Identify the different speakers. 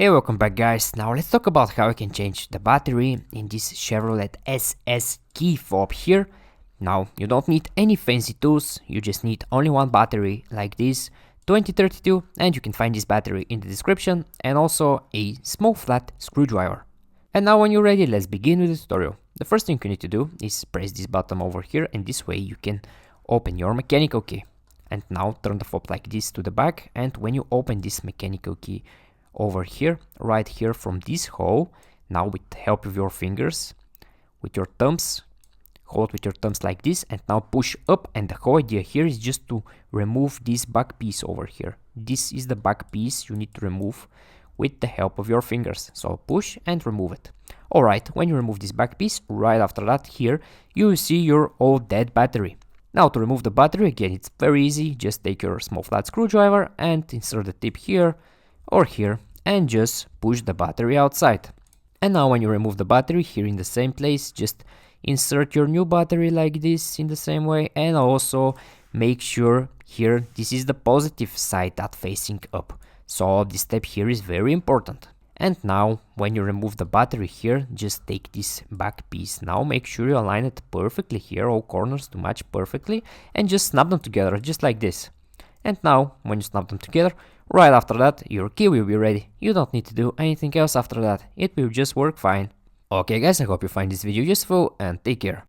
Speaker 1: Hey, welcome back guys. Now let's talk about how you can change the battery in this Chevrolet SS key fob here. Now you don't need any fancy tools, you just need only one battery like this 2032, and you can find this battery in the description, and also a small flat screwdriver. And now when you're ready, let's begin with the tutorial. The first thing you need to do is press this button over here, and this way you can open your mechanical key. And now turn the fob like this to the back, and when you open this mechanical key over here, right here from this hole, now with the help of your fingers, with your thumbs, hold with your thumbs like this, and now push up, and the whole idea here is just to remove this back piece over here. This is the back piece you need to remove with the help of your fingers, so push and remove it. Alright, when you remove this back piece, right after that here, you will see your old dead battery. Now to remove the battery, again it's very easy, just take your small flat screwdriver and insert the tip here or here, and just push the battery outside. And now when you remove the battery here in the same place, just insert your new battery like this in the same way, and also make sure here this is the positive side that facing up. So this step here is very important. And now when you remove the battery here, just take this back piece. Now make sure you align it perfectly here, all corners to match perfectly, and just snap them together just like this. And now when you snap them together, right after that your key will be ready. You don't need to do anything else after that, it will just work fine. Okay guys, I hope you find this video useful and take care.